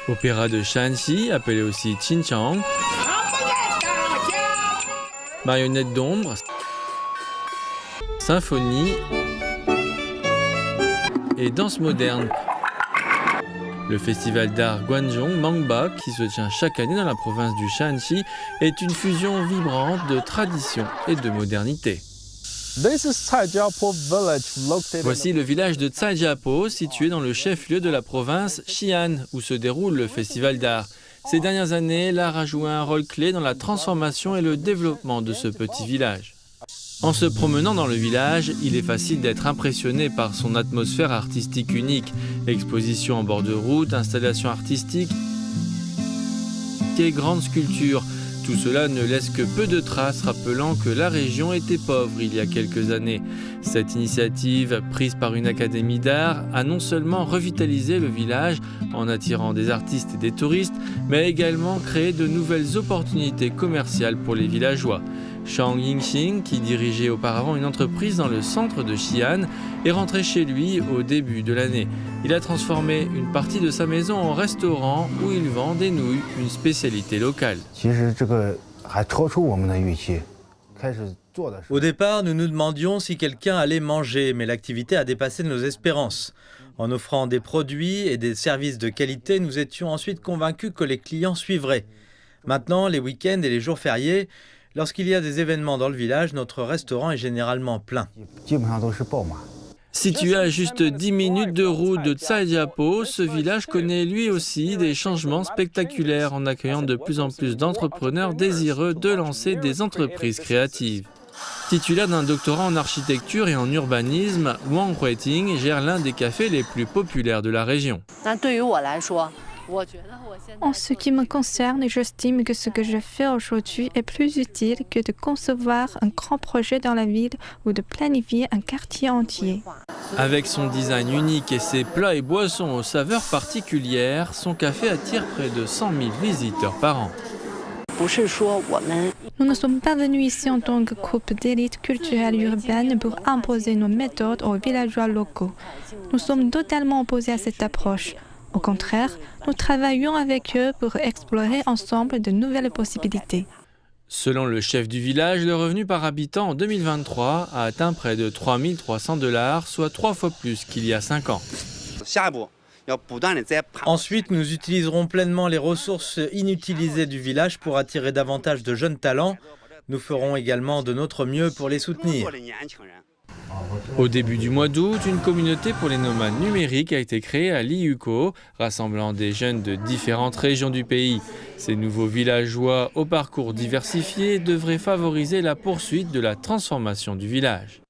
Opéra de Shanxi, appelé aussi Qinchang. Marionnettes d'ombre. Symphonie. Et danse moderne. Le festival d'art Guangzhou Mangba, qui se tient chaque année dans la province du Shanxi, est une fusion vibrante de tradition et de modernité. Voici le village de Caijiapo, situé dans le chef-lieu de la province Xi'an, où se déroule le festival d'art. Ces dernières années, l'art a joué un rôle clé dans la transformation et le développement de ce petit village. En se promenant dans le village, il est facile d'être impressionné par son atmosphère artistique unique. Expositions en bord de route, installations artistiques et grandes sculptures. Tout cela ne laisse que peu de traces rappelant que la région était pauvre il y a quelques années. Cette initiative, prise par une académie d'art, a non seulement revitalisé le village en attirant des artistes et des touristes, mais également créé de nouvelles opportunités commerciales pour les villageois. Shang Yingxing, qui dirigeait auparavant une entreprise dans le centre de Xi'an, est rentré chez lui au début de l'année. Il a transformé une partie de sa maison en restaurant où il vend des nouilles, une spécialité locale. Au départ, nous nous demandions si quelqu'un allait manger, mais l'activité a dépassé nos espérances. En offrant des produits et des services de qualité, nous étions ensuite convaincus que les clients suivraient. Maintenant, les week-ends et les jours fériés, lorsqu'il y a des événements dans le village, notre restaurant est généralement plein. Situé à juste 10 minutes de route de Caijiapo, ce village connaît lui aussi des changements spectaculaires en accueillant de plus en plus d'entrepreneurs désireux de lancer des entreprises créatives. Titulaire d'un doctorat en architecture et en urbanisme, Wang Huiting gère l'un des cafés les plus populaires de la région. En ce qui me concerne, j'estime que ce que je fais aujourd'hui est plus utile que de concevoir un grand projet dans la ville ou de planifier un quartier entier. Avec son design unique et ses plats et boissons aux saveurs particulières, son café attire près de 100 000 visiteurs par an. Nous ne sommes pas venus ici en tant que groupe d'élite culturelle urbaine pour imposer nos méthodes aux villageois locaux. Nous sommes totalement opposés à cette approche. Au contraire, nous travaillons avec eux pour explorer ensemble de nouvelles possibilités. Selon le chef du village, le revenu par habitant en 2023 a atteint près de 3 300 $, soit 3 fois plus qu'il y a 5 ans. Ensuite, nous utiliserons pleinement les ressources inutilisées du village pour attirer davantage de jeunes talents. Nous ferons également de notre mieux pour les soutenir. Au début du mois d'août, une communauté pour les nomades numériques a été créée à Liyuko, rassemblant des jeunes de différentes régions du pays. Ces nouveaux villageois au parcours diversifié devraient favoriser la poursuite de la transformation du village.